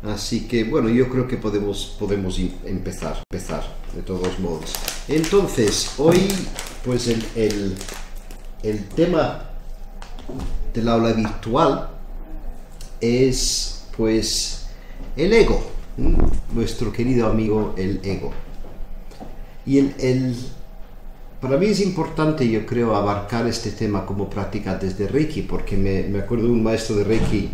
Así que bueno, yo creo que podemos empezar de todos modos. Entonces, hoy pues el tema del aula virtual es pues el ego, nuestro querido amigo el ego. Y para mí es importante, yo creo, abarcar este tema como práctica desde Reiki, porque me acuerdo de un maestro de Reiki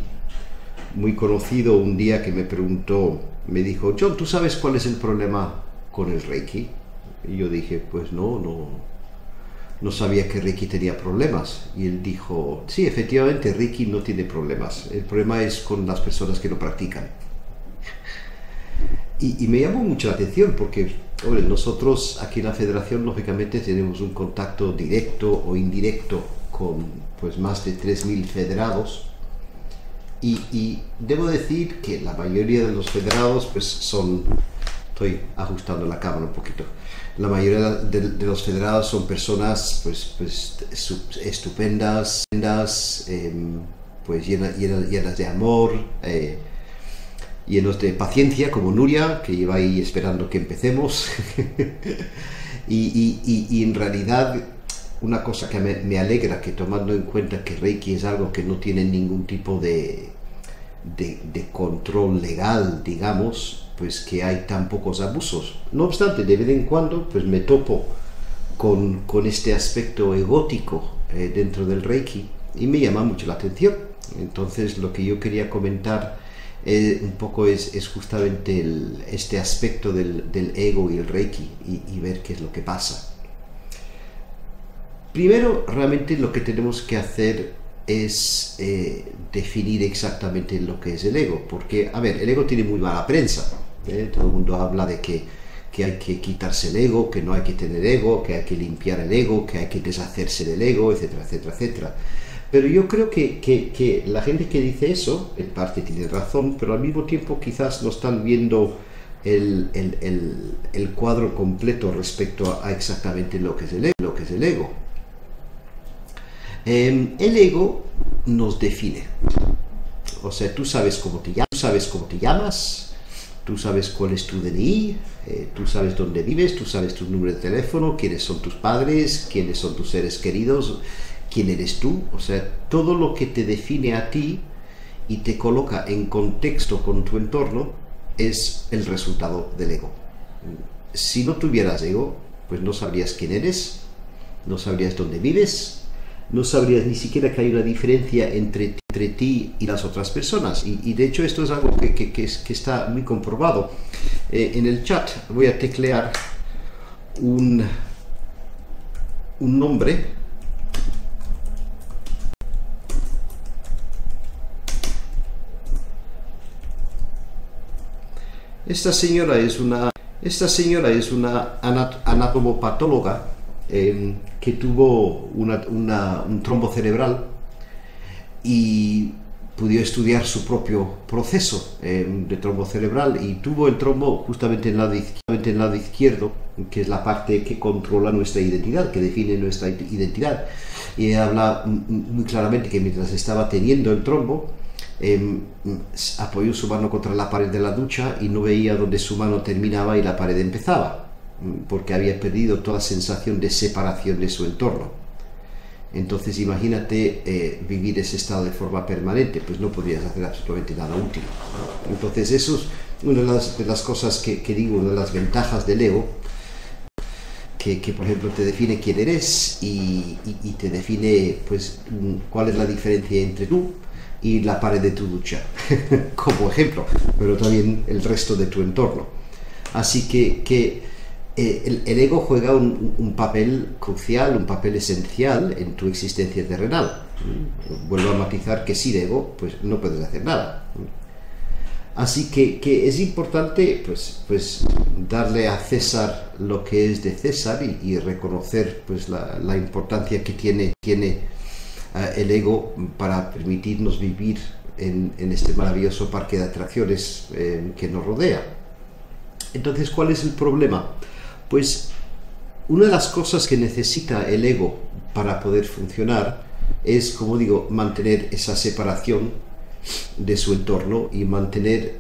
muy conocido un día que me preguntó, me dijo: John, ¿tú sabes cuál es el problema con el Reiki? Y yo dije, pues no sabía que Reiki tenía problemas. Y él dijo, sí, efectivamente, Reiki no tiene problemas. El problema es con las personas que lo practican. Y me llamó mucho la atención porque, hombre, nosotros aquí en la Federación, lógicamente, tenemos un contacto directo o indirecto con pues más de 3.000 federados. Y debo decir que la mayoría de los federados pues son, estoy ajustando la cámara un poquito, la mayoría de los federados son personas pues estupendas, pues llenas de amor, llenos de paciencia, como Nuria, que lleva ahí esperando que empecemos. y en realidad una cosa que me alegra, que tomando en cuenta que Reiki es algo que no tiene ningún tipo de control legal, digamos, pues que hay tan pocos abusos. No obstante, de vez en cuando pues me topo con este aspecto egótico dentro del Reiki y me llama mucho la atención. Entonces lo que yo quería comentar un poco es justamente este aspecto del ego y el Reiki y ver qué es lo que pasa. Primero, realmente lo que tenemos que hacer es definir exactamente lo que es el ego, porque, a ver, el ego tiene muy mala prensa, todo el mundo habla de que hay que quitarse el ego, que no hay que tener ego, que hay que limpiar el ego, que hay que deshacerse del ego, etcétera, etcétera, etcétera. Pero yo creo que la gente que dice eso, en parte tiene razón, pero al mismo tiempo quizás no están viendo el cuadro completo respecto a exactamente lo que es el ego. El ego nos define, o sea, tú sabes cómo te llamas, tú sabes cuál es tu DNI, tú sabes dónde vives, tú sabes tu número de teléfono, quiénes son tus padres, quiénes son tus seres queridos, quién eres tú, o sea, todo lo que te define a ti y te coloca en contexto con tu entorno es el resultado del ego. Si no tuvieras ego, pues no sabrías quién eres, no sabrías dónde vives, no sabrías ni siquiera que hay una diferencia entre ti y las otras personas. Y de hecho esto es algo que está muy comprobado. En el chat voy a teclear un nombre. Esta señora es una anatomopatóloga que tuvo un trombo cerebral y pudo estudiar su propio proceso de trombo cerebral, y tuvo el trombo justamente en el lado izquierdo, que es la parte que controla nuestra identidad, que define nuestra identidad. Y habla muy claramente que mientras estaba teniendo el trombo, apoyó su mano contra la pared de la ducha y no veía dónde su mano terminaba y la pared empezaba, porque había perdido toda sensación de separación de su entorno. Entonces imagínate vivir ese estado de forma permanente, pues no podrías hacer absolutamente nada útil. Entonces eso es una de las cosas que digo, una de las ventajas del ego, que por ejemplo te define quién eres y te define pues cuál es la diferencia entre tú y la pared de tu ducha, como ejemplo, pero también el resto de tu entorno. Así que el ego juega un papel crucial, un papel esencial en tu existencia terrenal. Vuelvo a matizar que sin ego pues no puedes hacer nada. Así que es importante pues darle a César lo que es de César y reconocer pues la importancia que tiene el ego para permitirnos vivir en este maravilloso parque de atracciones que nos rodea. Entonces, ¿cuál es el problema? Pues una de las cosas que necesita el ego para poder funcionar es, como digo, mantener esa separación de su entorno y mantener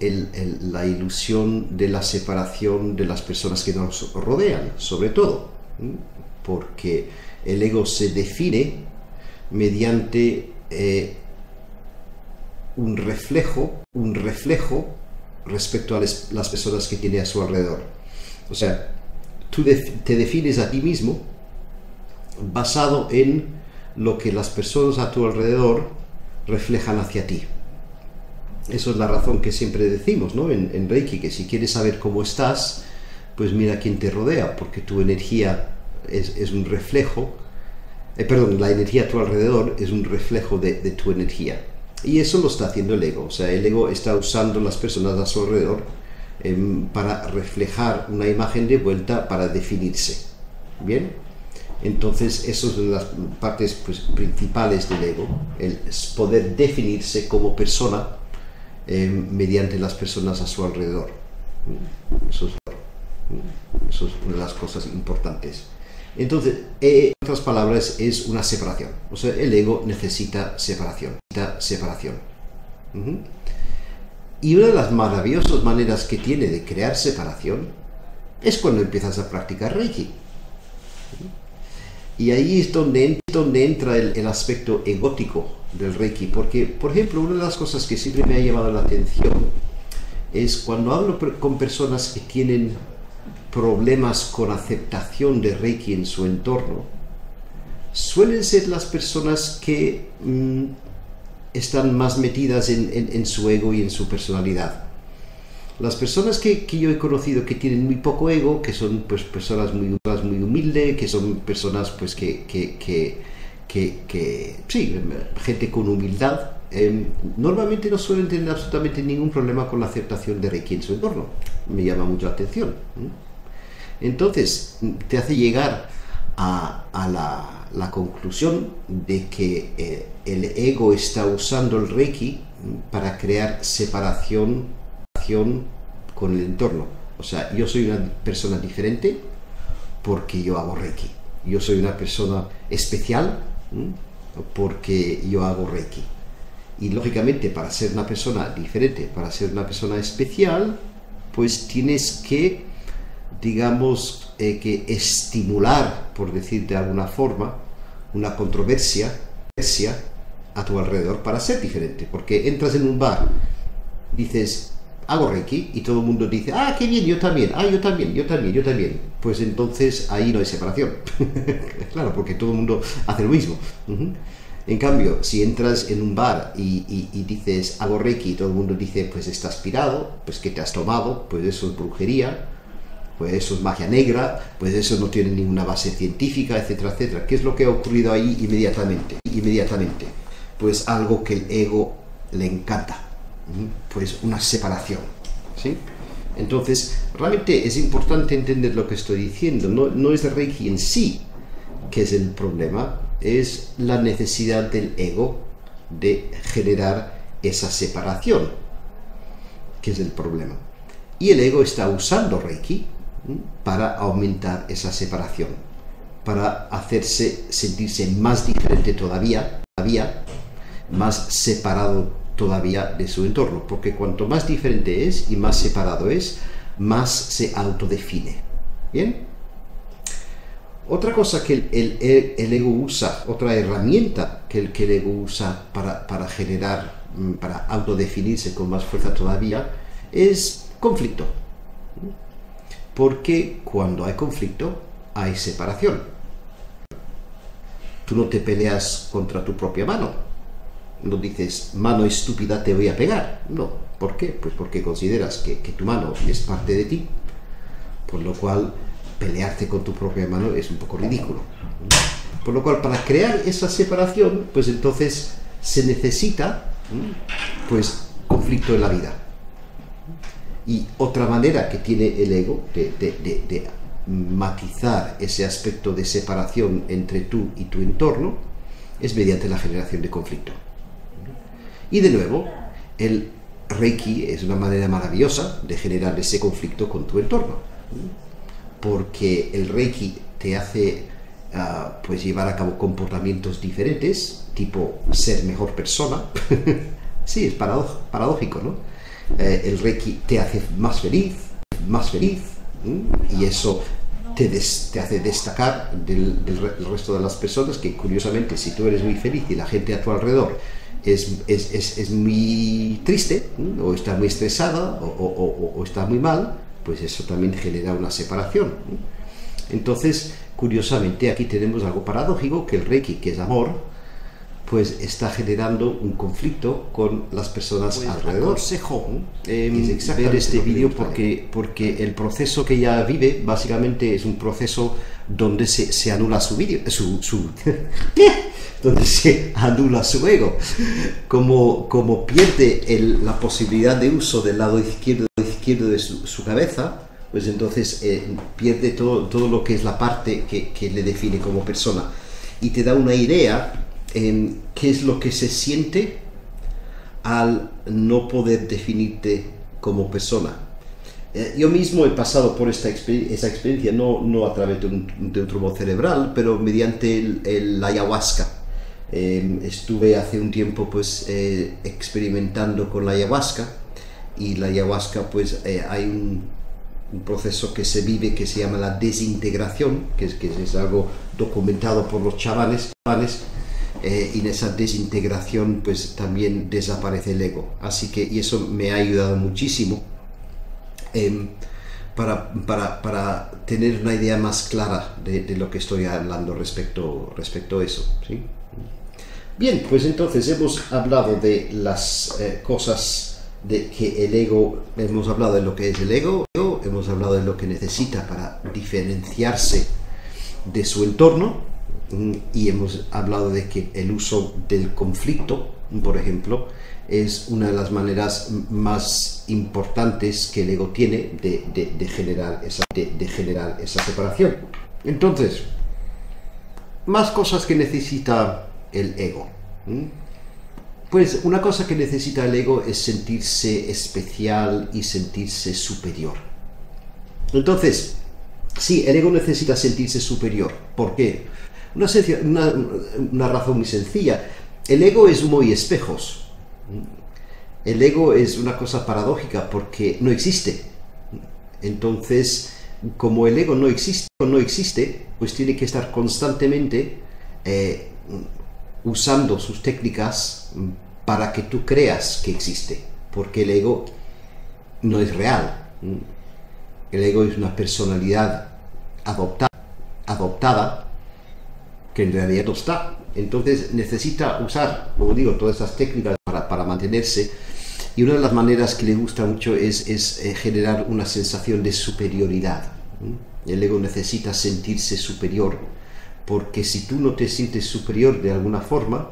la ilusión de la separación de las personas que nos rodean, sobre todo, porque el ego se define mediante un reflejo respecto a las personas que tiene a su alrededor. O sea, tú te defines a ti mismo basado en lo que las personas a tu alrededor reflejan hacia ti. Eso es la razón que siempre decimos, ¿no? En Reiki, que si quieres saber cómo estás, pues mira quién te rodea, porque tu energía es un reflejo, la energía a tu alrededor es un reflejo de tu energía. Y eso lo está haciendo el ego. O sea, el ego está usando las personas a su alrededor para reflejar una imagen de vuelta para definirse. ¿Bien? Entonces, eso es una de las partes principales del ego, el poder definirse como persona mediante las personas a su alrededor. Eso es una de las cosas importantes. Entonces, en otras palabras, es una separación. O sea, el ego necesita separación. Y una de las maravillosas maneras que tiene de crear separación es cuando empiezas a practicar Reiki. Y ahí es donde entra el aspecto egótico del Reiki, porque, por ejemplo, una de las cosas que siempre me ha llamado la atención es cuando hablo con personas que tienen problemas con aceptación de Reiki en su entorno, suelen ser las personas que están más metidas en su ego y en su personalidad. Las personas que yo he conocido que tienen muy poco ego, que son pues personas muy humildes, que son personas pues que sí, gente con humildad, normalmente no suelen tener absolutamente ningún problema con la aceptación de Reiki en su entorno. Me llama mucho la atención. Entonces, te hace llegar a la conclusión de que el ego está usando el Reiki para crear separación con el entorno. O sea, yo soy una persona diferente porque yo hago Reiki. Yo soy una persona especial porque yo hago Reiki. Y lógicamente, para ser una persona diferente, para ser una persona especial, pues tienes que, digamos, que estimular, por decir de alguna forma, una controversia a tu alrededor para ser diferente. Porque entras en un bar, dices, hago Reiki, y todo el mundo dice, ah, qué bien, yo también, yo también. Pues entonces ahí no hay separación. Claro, porque todo el mundo hace lo mismo. En cambio, si entras en un bar y dices, hago Reiki, y todo el mundo dice, pues estás pirado, pues ¿qué te has tomado? Pues eso es brujería, pues eso es magia negra, pues eso no tiene ninguna base científica, etcétera, etcétera. ¿Qué es lo que ha ocurrido ahí inmediatamente? Pues algo que el ego le encanta. Pues una separación, ¿sí? Entonces, realmente es importante entender lo que estoy diciendo. No es el Reiki en sí que es el problema, es la necesidad del ego de generar esa separación, que es el problema. Y el ego está usando Reiki para aumentar esa separación, para hacerse sentirse más diferente todavía, más separado todavía de su entorno, porque cuanto más diferente es y más separado es, más se autodefine. ¿Bien? Otra cosa que el ego usa, otra herramienta que el ego usa para generar, para autodefinirse con más fuerza todavía, es conflicto. Porque cuando hay conflicto, hay separación. Tú no te peleas contra tu propia mano. No dices, mano estúpida, te voy a pegar. No. ¿Por qué? Pues porque consideras que tu mano es parte de ti. Por lo cual, pelearte con tu propia mano es un poco ridículo. Por lo cual, para crear esa separación, pues entonces se necesita, pues, conflicto en la vida. Y otra manera que tiene el ego de matizar ese aspecto de separación entre tú y tu entorno es mediante la generación de conflicto. Y de nuevo, el Reiki es una manera maravillosa de generar ese conflicto con tu entorno, porque el Reiki te hace pues llevar a cabo comportamientos diferentes, tipo ser mejor persona, Sí, es paradójico, ¿no? El Reiki te hace más feliz, y eso te hace destacar del resto de las personas, que curiosamente, si tú eres muy feliz y la gente a tu alrededor es muy triste, o está muy estresada, o está muy mal, pues eso también genera una separación. Entonces, curiosamente, aquí tenemos algo paradójico, que el Reiki, que es amor, pues está generando un conflicto con las personas alrededor. Aconsejo Ver este vídeo porque el proceso que ella vive básicamente es un proceso donde se anula su vídeo, donde se anula su ego, como pierde la posibilidad de uso del lado izquierdo de su cabeza, pues entonces pierde todo lo que es la parte que le define como persona, y te da una idea en qué es lo que se siente al no poder definirte como persona. Yo mismo he pasado por esa experiencia, no a través de un trombo cerebral, pero mediante la ayahuasca. Estuve hace un tiempo pues experimentando con la ayahuasca, y la ayahuasca pues hay un proceso que se vive que se llama la desintegración, que es algo documentado por los chamanes, y en esa desintegración pues también desaparece el ego. Así que, y eso me ha ayudado muchísimo para tener una idea más clara de lo que estoy hablando respecto a eso, ¿sí? Bien, pues entonces hemos hablado de las cosas de que el ego, hemos hablado de lo que es el ego, hemos hablado de lo que necesita para diferenciarse de su entorno, y hemos hablado de que el uso del conflicto, por ejemplo, es una de las maneras más importantes que el ego tiene de generar esa separación. Entonces, más cosas que necesita el ego. Pues una cosa que necesita el ego es sentirse especial y sentirse superior. Entonces, sí, el ego necesita sentirse superior. ¿Por qué? Una razón muy sencilla. El ego es humo y espejos. El ego es una cosa paradójica porque no existe. Entonces, como el ego no existe, pues tiene que estar constantemente usando sus técnicas para que tú creas que existe, porque el ego no es real. El ego es una personalidad adoptada que en realidad no está. Entonces necesita usar, como digo, todas esas técnicas para mantenerse, y una de las maneras que le gusta mucho es generar una sensación de superioridad. El ego necesita sentirse superior, porque si tú no te sientes superior de alguna forma,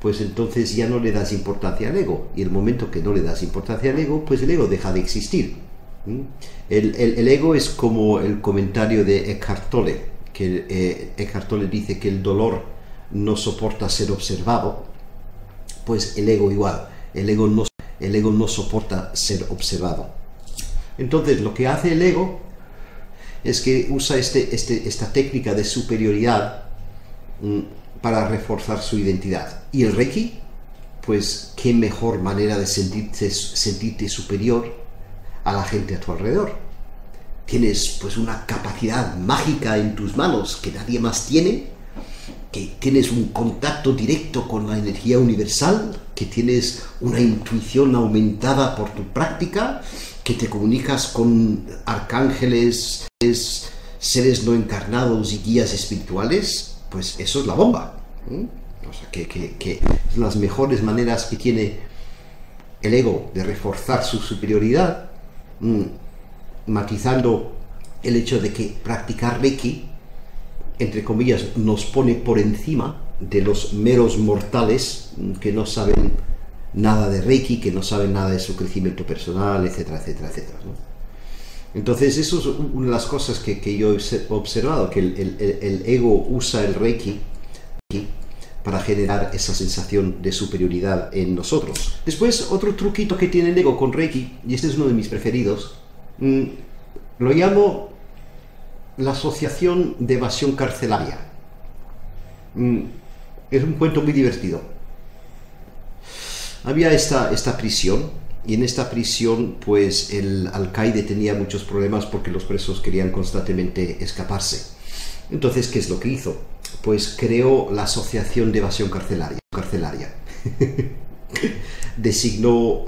pues entonces ya no le das importancia al ego, y el momento que no le das importancia al ego, pues el ego deja de existir. El ego es como el comentario de Eckhart Tolle, que Eckhart Tolle dice que el dolor no soporta ser observado, pues el ego igual, el ego no soporta ser observado. Entonces lo que hace el ego es que usa esta técnica de superioridad para reforzar su identidad. Y el Reiki, pues qué mejor manera de sentirte superior a la gente a tu alrededor. Tienes pues una capacidad mágica en tus manos que nadie más tiene, que tienes un contacto directo con la energía universal, que tienes una intuición aumentada por tu práctica, que te comunicas con arcángeles, seres no encarnados y guías espirituales. Pues eso es la bomba. O sea, que las mejores maneras que tiene el ego de reforzar su superioridad, matizando el hecho de que practicar Reiki, entre comillas, nos pone por encima de los meros mortales que no saben nada de Reiki, que no saben nada de su crecimiento personal, etcétera, etcétera, etcétera, ¿no? Entonces eso es una de las cosas que yo he observado, que el ego usa el Reiki para generar esa sensación de superioridad en nosotros. Después, otro truquito que tiene el ego con Reiki, y este es uno de mis preferidos, lo llamo la asociación de evasión carcelaria. Es un cuento muy divertido. había esta prisión, y en esta prisión pues el alcaide tenía muchos problemas porque los presos querían constantemente escaparse. Entonces, ¿qué es lo que hizo? Pues creó la Asociación de Evasión Carcelaria. Designó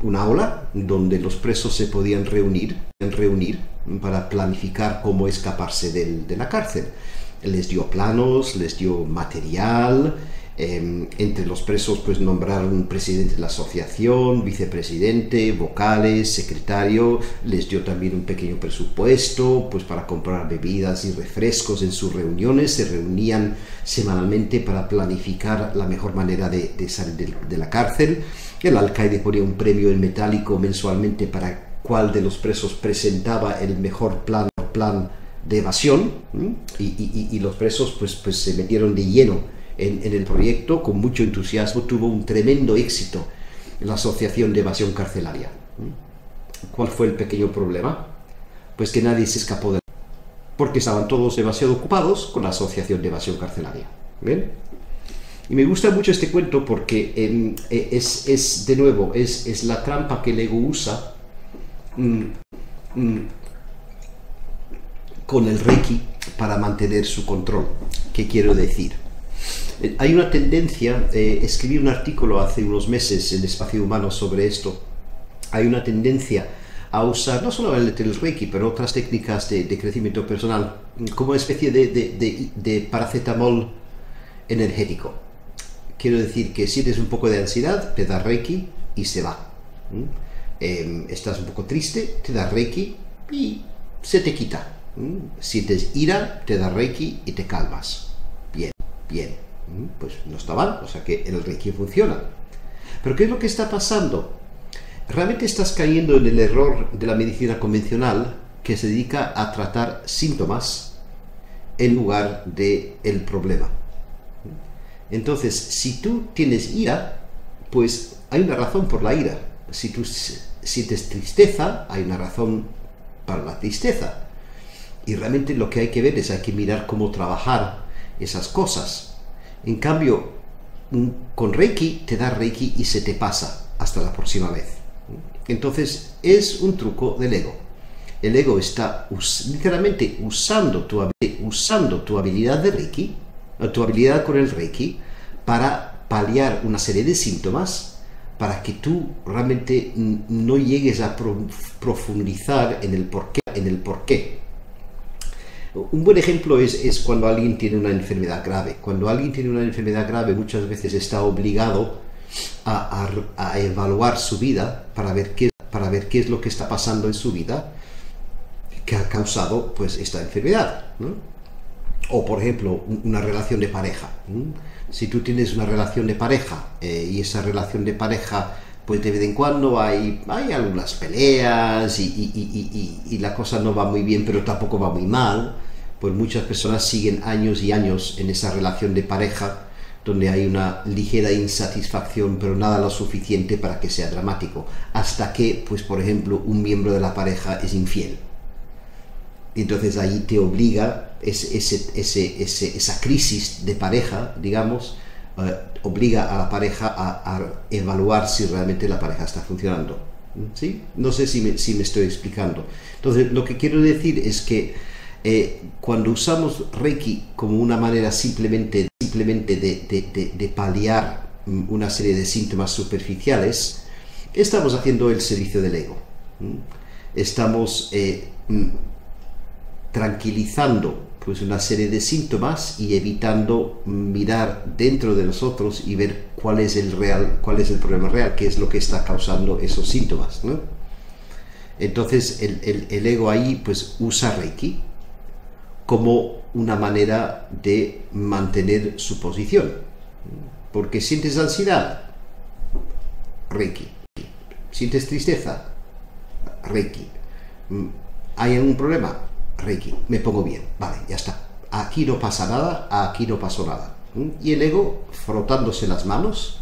una aula donde los presos se podían reunir para planificar cómo escaparse de la cárcel. Les dio planos, les dio material. Entre los presos pues nombraron un presidente de la asociación, vicepresidente, vocales, secretario. Les dio también un pequeño presupuesto pues para comprar bebidas y refrescos en sus reuniones. Se reunían semanalmente para planificar la mejor manera de salir de la cárcel. El alcaide ponía un premio en metálico mensualmente para cuál de los presos presentaba el mejor plan de evasión, y los presos pues se metieron de lleno en el proyecto con mucho entusiasmo. Tuvo un tremendo éxito la Asociación de Evasión Carcelaria. ¿Cuál fue el pequeño problema? Pues que nadie se escapó porque estaban todos demasiado ocupados con la Asociación de Evasión Carcelaria. ¿Bien? Y me gusta mucho este cuento porque de nuevo, es la trampa que el ego usa con el Reiki para mantener su control. ¿Qué quiero decir? Hay una tendencia, escribí un artículo hace unos meses en Espacio Humano sobre esto. Hay una tendencia a usar no solamente el Reiki, pero otras técnicas de crecimiento personal como una especie de paracetamol energético. Quiero decir que si tienes un poco de ansiedad, te da Reiki y se va. Estás un poco triste, te da Reiki y se te quita. Sientes ira, te da Reiki y te calmas. Bien. Pues no está mal, o sea que el Reiki funciona. Pero ¿qué es lo que está pasando? Realmente estás cayendo en el error de la medicina convencional, que se dedica a tratar síntomas en lugar del problema. Entonces, si tú tienes ira, pues hay una razón por la ira. Si tú sientes tristeza, hay una razón para la tristeza. Y realmente lo que hay que ver es, hay que mirar cómo trabajar esas cosas. En cambio, con Reiki, te da Reiki y se te pasa hasta la próxima vez. Entonces, es un truco del ego. El ego está literalmente usando tu habilidad de Reiki, tu habilidad con el Reiki, para paliar una serie de síntomas, para que tú realmente no llegues a profundizar en el porqué. Un buen ejemplo es cuando alguien tiene una enfermedad grave. Cuando alguien tiene una enfermedad grave, muchas veces está obligado a evaluar su vida para ver qué es lo que está pasando en su vida que ha causado pues esta enfermedad, ¿no? O por ejemplo, una relación de pareja. Si tú tienes una relación de pareja y esa relación de pareja pues de vez en cuando hay algunas peleas y la cosa no va muy bien, pero tampoco va muy mal, pues muchas personas siguen años y años en esa relación de pareja donde hay una ligera insatisfacción, pero nada lo suficiente para que sea dramático, hasta que, pues por ejemplo, un miembro de la pareja es infiel. Y entonces ahí te obliga, esa crisis de pareja, digamos, obliga a la pareja a evaluar si realmente la pareja está funcionando. ¿Sí? No sé si me estoy explicando. Entonces, lo que quiero decir es que cuando usamos Reiki como una manera simplemente de paliar una serie de síntomas superficiales, estamos haciendo el servicio del ego. Estamos tranquilizando pues una serie de síntomas y evitando mirar dentro de nosotros y ver cuál es el problema real, qué es lo que está causando esos síntomas, ¿no? Entonces el ego ahí pues usa Reiki como una manera de mantener su posición. Porque sientes ansiedad, Reiki. Sientes tristeza, Reiki. ¿Hay algún problema? Reiki. Me pongo bien. Vale, ya está. Aquí no pasa nada, aquí no pasó nada. Y el ego frotándose las manos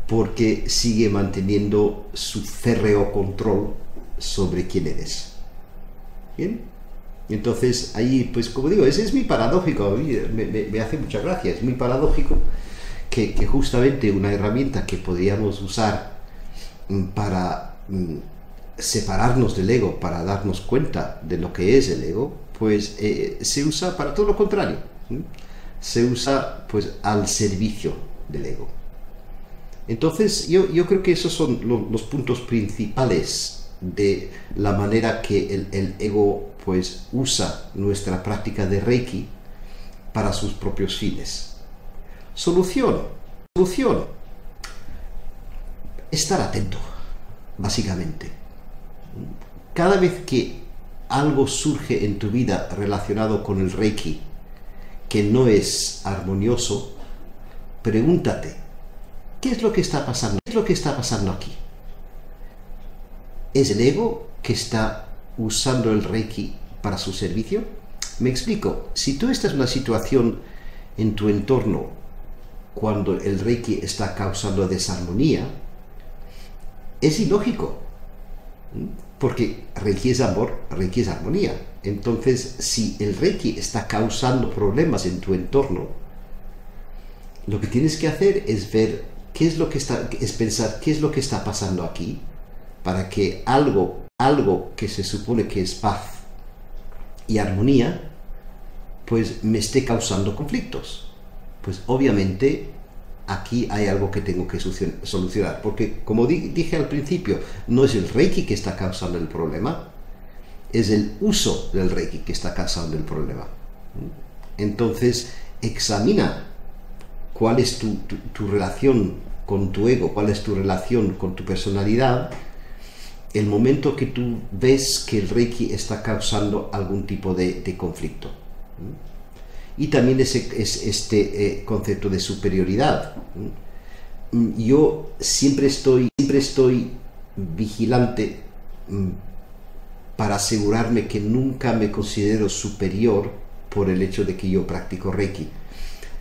porque sigue manteniendo su férreo control sobre quién eres. ¿Bien? Entonces, ahí, pues como digo, ese es muy paradójico, a mí me hace mucha gracia, es muy paradójico que justamente una herramienta que podríamos usar para separarnos del ego, para darnos cuenta de lo que es el ego, pues se usa para todo lo contrario. Se usa pues al servicio del ego. Entonces yo creo que esos son los puntos principales de la manera que el ego pues usa nuestra práctica de Reiki para sus propios fines. Solución. Estar atento, básicamente. Cada vez que algo surge en tu vida relacionado con el Reiki que no es armonioso, pregúntate, ¿qué es lo que está pasando? ¿Qué es lo que está pasando aquí? ¿Es el ego que está usando el Reiki para su servicio? Me explico. Si tú estás en una situación en tu entorno cuando el Reiki está causando desarmonía, es ilógico, porque Reiki es amor, Reiki es armonía. Entonces, si el Reiki está causando problemas en tu entorno, lo que tienes que hacer es ver pensar qué es lo que está pasando aquí, para que algo que se supone que es paz y armonía, pues me esté causando conflictos. Pues obviamente aquí hay algo que tengo que solucionar, porque como dije al principio, no es el Reiki que está causando el problema, es el uso del Reiki que está causando el problema. Entonces, examina cuál es tu relación con tu ego, cuál es tu relación con tu personalidad, el momento que tú ves que el Reiki está causando algún tipo de conflicto. Y también este concepto de superioridad. Yo siempre estoy vigilante para asegurarme que nunca me considero superior por el hecho de que yo practico Reiki.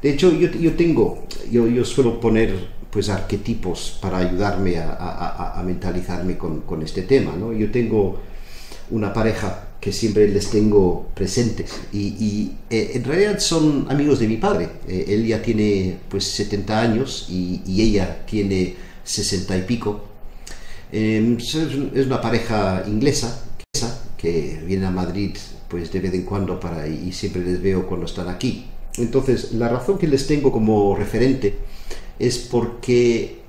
De hecho, yo suelo poner pues arquetipos para ayudarme a mentalizarme con este tema, ¿no? Yo tengo una pareja que siempre les tengo presentes y en realidad son amigos de mi padre. Él ya tiene pues 70 años y ella tiene 60 y pico. Es una pareja inglesa que viene a Madrid pues de vez en cuando y siempre les veo cuando están aquí. Entonces, la razón que les tengo como referente es porque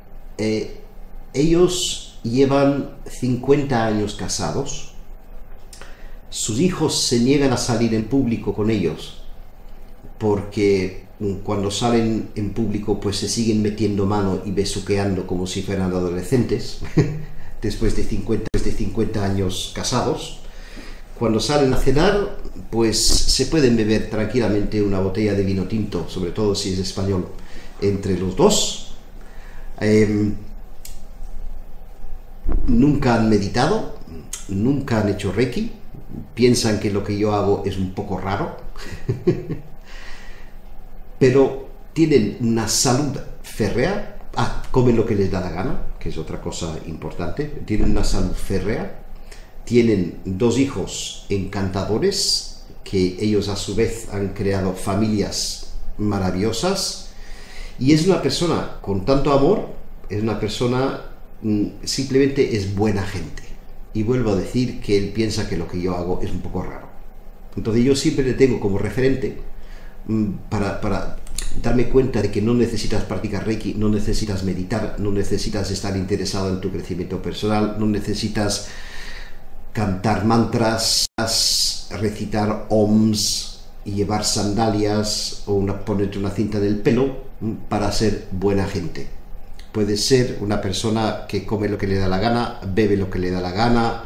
ellos llevan 50 años casados. Sus hijos se niegan a salir en público con ellos porque cuando salen en público pues se siguen metiendo mano y besuqueando como si fueran adolescentes después de 50 años casados. Cuando salen a cenar pues se pueden beber tranquilamente una botella de vino tinto, sobre todo si es español, entre los dos. Nunca han meditado, nunca han hecho Reiki, piensan que lo que yo hago es un poco raro, pero tienen una salud férrea, comen lo que les da la gana, que es otra cosa importante, tienen una salud férrea, tienen 2 hijos encantadores, que ellos a su vez han creado familias maravillosas, y es una persona con tanto amor, es una persona simplemente es buena gente. Y vuelvo a decir que él piensa que lo que yo hago es un poco raro. Entonces yo siempre le tengo como referente para darme cuenta de que no necesitas practicar Reiki, no necesitas meditar, no necesitas estar interesado en tu crecimiento personal, no necesitas cantar mantras, recitar OMs y llevar sandalias o ponerte una cinta en el pelo para ser buena gente. Puedes ser una persona que come lo que le da la gana, bebe lo que le da la gana,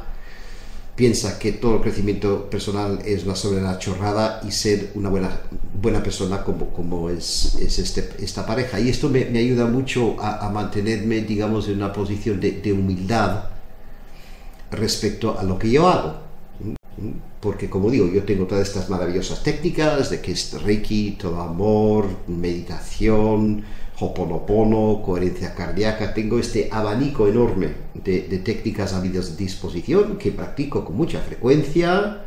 piensa que todo el crecimiento personal es una soberana chorrada y ser una buena persona como es esta pareja. Y esto me ayuda mucho a mantenerme, digamos, en una posición de humildad respecto a lo que yo hago. Porque, como digo, yo tengo todas estas maravillosas técnicas de que es Reiki, todo amor, meditación, Ho'oponopono, coherencia cardíaca. Tengo este abanico enorme de técnicas a mi disposición que practico con mucha frecuencia.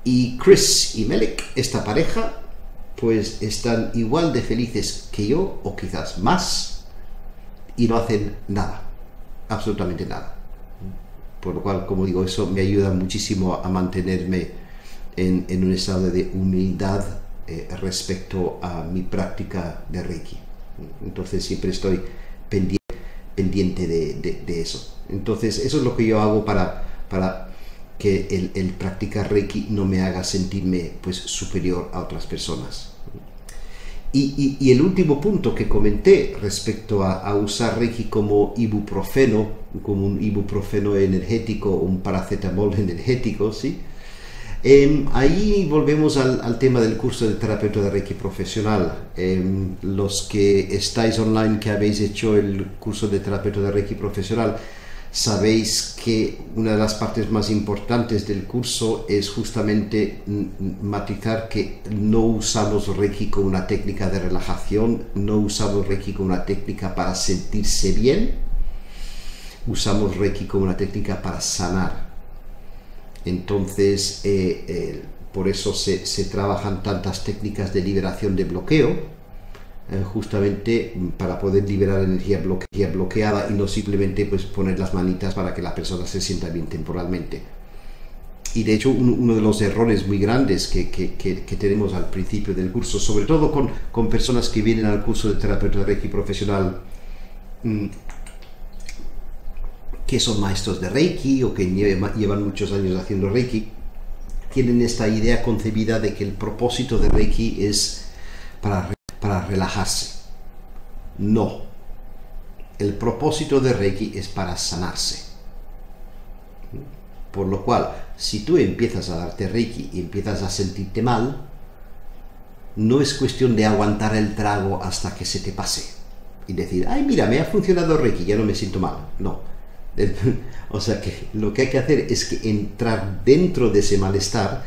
Y Chris y Melek, esta pareja, pues están igual de felices que yo, o quizás más, y no hacen nada, absolutamente nada. Por lo cual, como digo, eso me ayuda muchísimo a mantenerme en un estado de humildad respecto a mi práctica de Reiki. Entonces siempre estoy pendiente de eso. Entonces eso es lo que yo hago para que el practicar Reiki no me haga sentirme pues superior a otras personas. Y el último punto que comenté respecto a usar Reiki como ibuprofeno, como un ibuprofeno energético, un paracetamol energético, ¿sí? Ahí volvemos al tema del curso de terapeuta de Reiki profesional. Los que estáis online, que habéis hecho el curso de terapeuta de Reiki profesional, sabéis que una de las partes más importantes del curso es justamente matizar que no usamos Reiki como una técnica de relajación, no usamos Reiki como una técnica para sentirse bien, usamos Reiki como una técnica para sanar. Entonces, por eso se trabajan tantas técnicas de liberación de bloqueo, justamente para poder liberar energía bloqueada y no simplemente pues poner las manitas para que la persona se sienta bien temporalmente. Y de hecho uno de los errores muy grandes que tenemos al principio del curso, sobre todo con personas que vienen al curso de terapeuta de Reiki profesional, que son maestros de Reiki o que llevan muchos años haciendo Reiki, tienen esta idea concebida de que el propósito de Reiki es para relajarse. No. El propósito de Reiki es para sanarse. Por lo cual, si tú empiezas a darte Reiki y empiezas a sentirte mal, no es cuestión de aguantar el trago hasta que se te pase y decir, ay, mira, me ha funcionado Reiki, ya no me siento mal. No. O sea que lo que hay que hacer es que entrar dentro de ese malestar,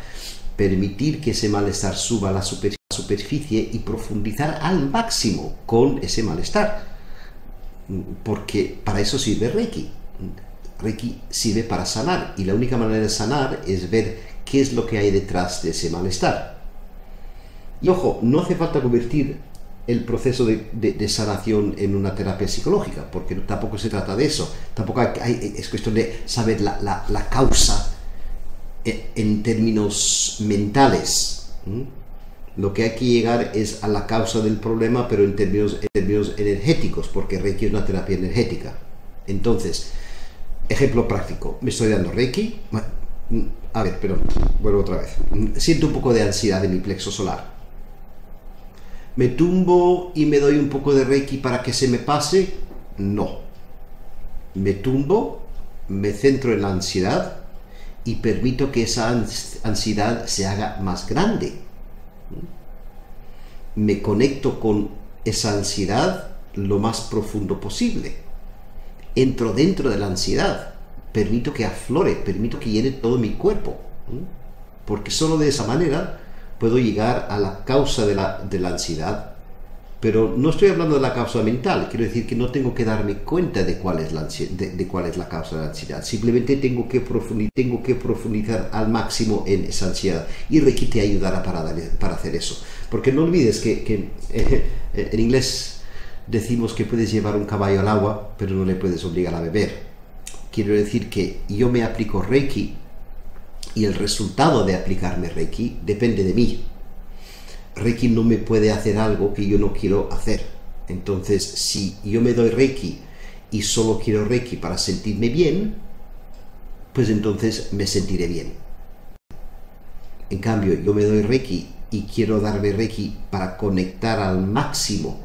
permitir que ese malestar suba a la superficie y profundizar al máximo con ese malestar, porque para eso sirve Reiki. Reiki sirve para sanar, y la única manera de sanar es ver qué es lo que hay detrás de ese malestar. Y ojo, no hace falta convertir el proceso de sanación en una terapia psicológica, porque tampoco se trata de eso. Tampoco es cuestión de saber la causa en términos mentales. Lo que hay que llegar es a la causa del problema, pero en términos energéticos, porque Reiki es una terapia energética. Entonces, ejemplo práctico, me estoy dando Reiki. A ver, perdón, vuelvo otra vez. Siento un poco de ansiedad en mi plexo solar. ¿Me tumbo y me doy un poco de Reiki para que se me pase? No. Me tumbo, me centro en la ansiedad y permito que esa ansiedad se haga más grande. Me conecto con esa ansiedad lo más profundo posible. Entro dentro de la ansiedad, permito que aflore, permito que llene todo mi cuerpo, porque solo de esa manera puedo llegar a la causa de la ansiedad. Pero no estoy hablando de la causa mental, quiero decir que no tengo que darme cuenta de cuál es la causa de la ansiedad, simplemente tengo que profundizar al máximo en esa ansiedad, y Reiki te ayudará para hacer eso. Porque no olvides que en inglés decimos que puedes llevar un caballo al agua, pero no le puedes obligar a beber. Quiero decir que yo me aplico Reiki y el resultado de aplicarme Reiki depende de mí. Reiki no me puede hacer algo que yo no quiero hacer. Entonces, si yo me doy Reiki y solo quiero Reiki para sentirme bien, pues entonces me sentiré bien. En cambio, yo me doy Reiki y quiero darme Reiki para conectar al máximo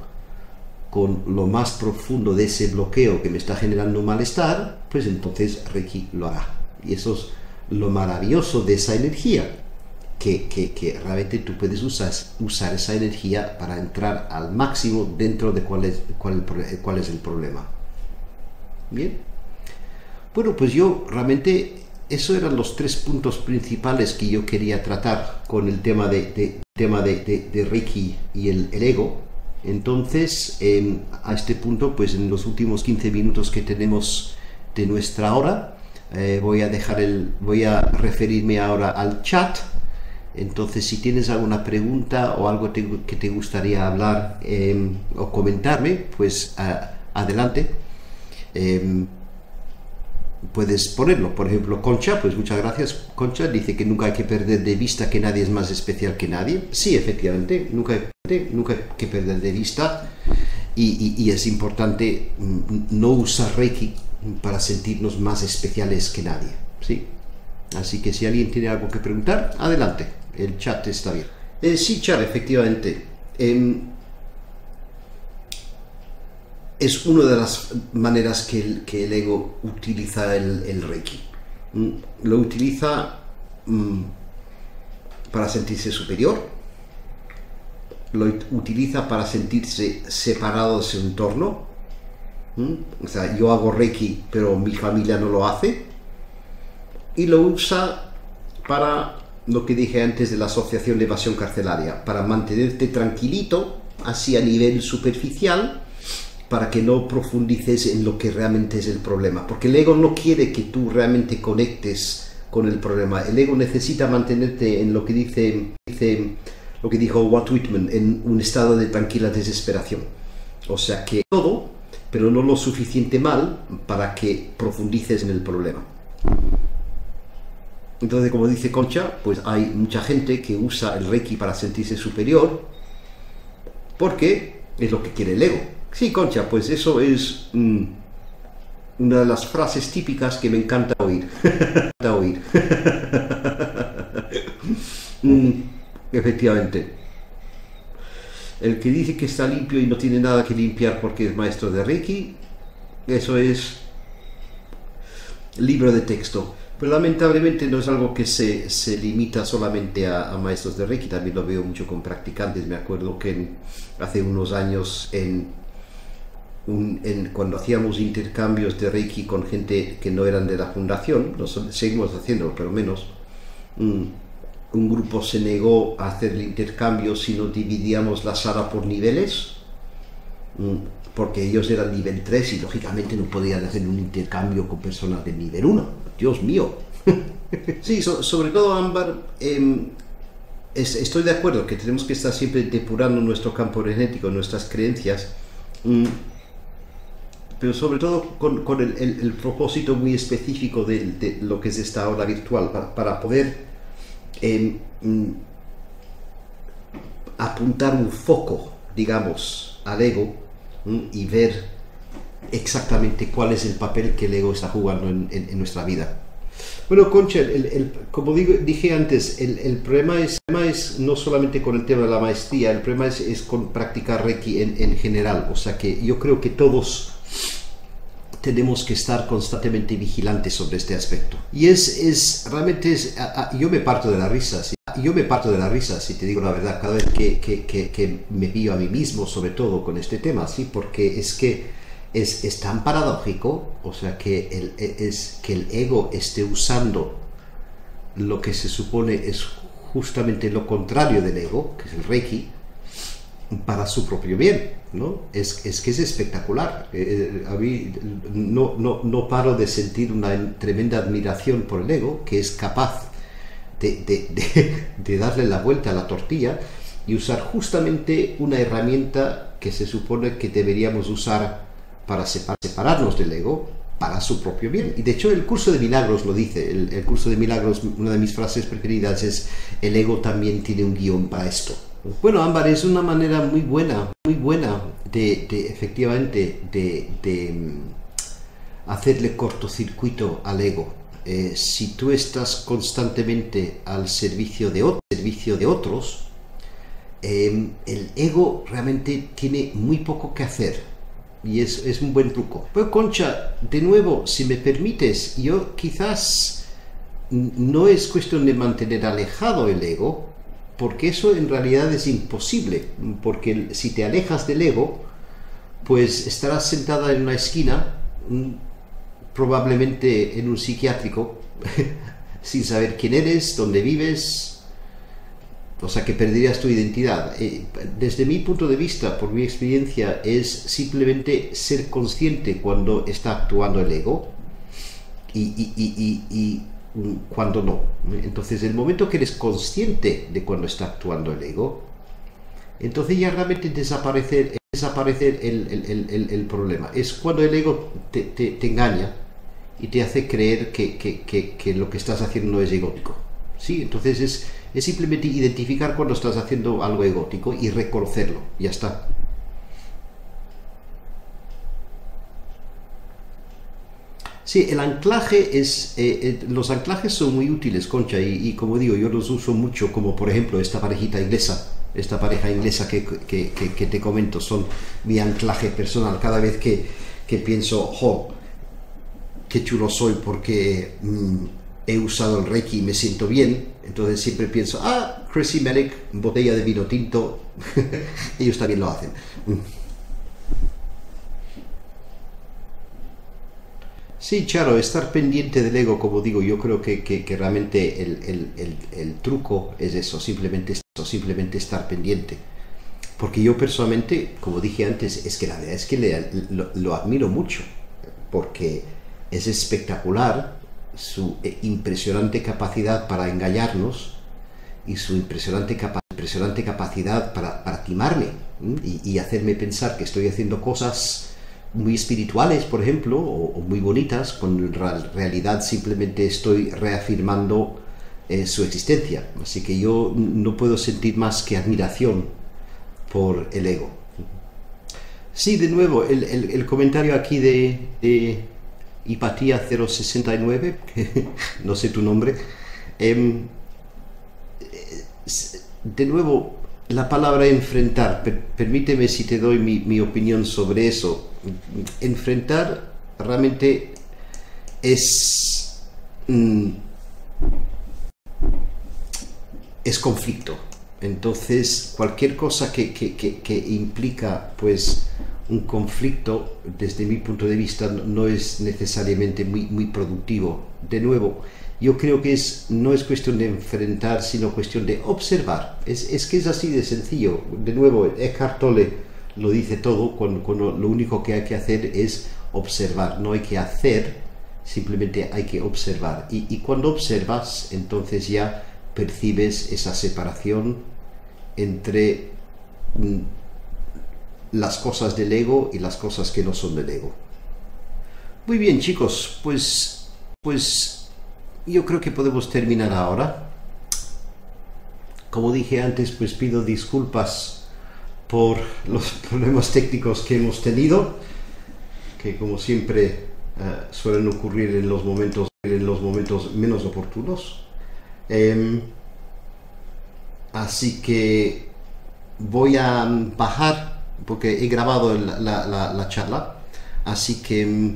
con lo más profundo de ese bloqueo que me está generando un malestar, pues entonces Reiki lo hará. Y eso es lo maravilloso de esa energía, que realmente tú puedes usar esa energía para entrar al máximo dentro de cuál es el problema. Bien. Bueno, pues yo realmente, esos eran los 3 puntos principales que yo quería tratar con el tema de Reiki y el ego. Entonces, a este punto, pues en los últimos 15 minutos que tenemos de nuestra hora, voy a referirme ahora al chat, Entonces, si tienes alguna pregunta o algo que te gustaría hablar o comentarme, pues adelante. Puedes ponerlo. Por ejemplo, Concha, pues muchas gracias. Concha dice que nunca hay que perder de vista que nadie es más especial que nadie. Sí, efectivamente, nunca hay que perder de vista. Y es importante no usar Reiki para sentirnos más especiales que nadie, ¿sí? Así que si alguien tiene algo que preguntar, adelante, el chat está bien. Sí, chat, efectivamente. Es una de las maneras que el ego utiliza el Reiki. Lo utiliza para sentirse superior, lo utiliza para sentirse separado de su entorno. O sea, yo hago Reiki, pero mi familia no lo hace. Y lo usa para lo que dije antes de la asociación de evasión carcelaria, para mantenerte tranquilito, así a nivel superficial, para que no profundices en lo que realmente es el problema. Porque el ego no quiere que tú realmente conectes con el problema. El ego necesita mantenerte en lo que lo que dijo Walt Whitman, en un estado de tranquila desesperación. O sea que todo, pero no lo suficiente mal para que profundices en el problema. Entonces, como dice Concha, pues hay mucha gente que usa el Reiki para sentirse superior porque es lo que quiere el ego. Sí, Concha, pues eso es una de las frases típicas que me encanta oír. Efectivamente. El que dice que está limpio y no tiene nada que limpiar porque es maestro de Reiki, eso es libro de texto. Pero lamentablemente no es algo que se limita solamente a maestros de Reiki, también lo veo mucho con practicantes. Me acuerdo que hace unos años cuando hacíamos intercambios de Reiki con gente que no eran de la fundación, seguimos haciéndolo, pero menos, un grupo se negó a hacer el intercambio si no dividíamos la sala por niveles, porque ellos eran nivel 3 y lógicamente no podían hacer un intercambio con personas de nivel 1. Dios mío. Sí, sobre todo, Ámbar, estoy de acuerdo que tenemos que estar siempre depurando nuestro campo energético, nuestras creencias, pero sobre todo con el propósito muy específico de lo que es esta aula virtual, para poder apuntar un foco, digamos, al ego y ver exactamente cuál es el papel que el ego está jugando en nuestra vida. Bueno, Concha, como dije antes, el problema es no solamente con el tema de la maestría, el problema es con practicar Reiki en general. O sea que yo creo que todos tenemos que estar constantemente vigilantes sobre este aspecto. Y realmente yo me parto de la risa, si te digo la verdad, cada vez que me pillo a mí mismo, sobre todo con este tema, ¿sí? Porque es que es tan paradójico, o sea, que el ego esté usando lo que se supone es justamente lo contrario del ego, que es el Reiki, para su propio bien, ¿no? Es que es espectacular. A mí no paro de sentir una tremenda admiración por el ego, que es capaz de darle la vuelta a la tortilla y usar justamente una herramienta que se supone que deberíamos usar para separarnos del ego para su propio bien. Y de hecho el curso de milagros lo dice. El curso de milagros, una de mis frases preferidas es: el ego también tiene un guión para esto. Bueno, Ámbar, es una manera muy buena de efectivamente de hacerle cortocircuito al ego. Si tú estás constantemente al servicio de otros, el ego realmente tiene muy poco que hacer. Y es un buen truco. Pero Concha, de nuevo, si me permites, yo quizás no es cuestión de mantener alejado el ego, porque eso en realidad es imposible, porque si te alejas del ego, pues estarás sentada en una esquina, probablemente en un psiquiátrico, sin saber quién eres, dónde vives. O sea, que perderías tu identidad. Desde mi punto de vista, por mi experiencia, es simplemente ser consciente cuando está actuando el ego y cuando no. Entonces, el momento que eres consciente de cuando está actuando el ego, entonces ya realmente desaparecer el problema. Es cuando el ego te engaña y te hace creer que lo que estás haciendo no es egótico. ¿Sí? Entonces es simplemente identificar cuando estás haciendo algo egótico y reconocerlo. Ya está. Sí, el anclaje es... los anclajes son muy útiles, Concha, y como digo, yo los uso mucho, como por ejemplo esta parejita inglesa, esta pareja inglesa que te comento, son mi anclaje personal. Cada vez que pienso, jo, qué chulo soy porque he usado el Reiki y me siento bien, entonces siempre pienso, Chris y Merrick, botella de vino tinto, ellos también lo hacen. Sí, claro, estar pendiente del ego, como digo, yo creo que realmente el truco es simplemente estar pendiente. Porque yo personalmente, como dije antes, es que la verdad es que lo admiro mucho, porque es espectacular su impresionante capacidad para engañarnos y su impresionante capacidad para timarme, y hacerme pensar que estoy haciendo cosas muy espirituales, por ejemplo, o muy bonitas, cuando en realidad simplemente estoy reafirmando su existencia. Así que yo no puedo sentir más que admiración por el ego. Sí, de nuevo, el comentario aquí de Hipatía 069, no sé tu nombre. De nuevo, la palabra enfrentar, permíteme si te doy mi opinión sobre eso. Enfrentar realmente es, es conflicto. Entonces, cualquier cosa que implica pues un conflicto, desde mi punto de vista, no es necesariamente muy productivo. De nuevo, yo creo que no es cuestión de enfrentar, sino cuestión de observar. Es que es así de sencillo. De nuevo, Eckhart Tolle lo dice todo, cuando lo único que hay que hacer es observar. No hay que hacer, simplemente hay que observar. Y cuando observas, entonces ya percibes esa separación entre las cosas del ego y las cosas que no son del ego. Muy bien, chicos, pues yo creo que podemos terminar ahora. Como dije antes, pues pido disculpas por los problemas técnicos que hemos tenido, que como siempre suelen ocurrir en los momentos menos oportunos. Así que voy a bajar, porque he grabado la charla, así que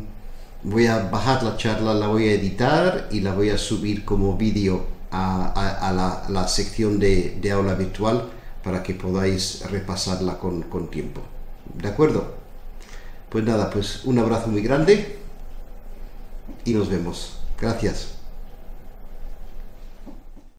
voy a bajar la charla, la voy a editar y la voy a subir como vídeo a la sección de aula virtual, para que podáis repasarla con tiempo. ¿De acuerdo? Pues nada, pues un abrazo muy grande y nos vemos. Gracias.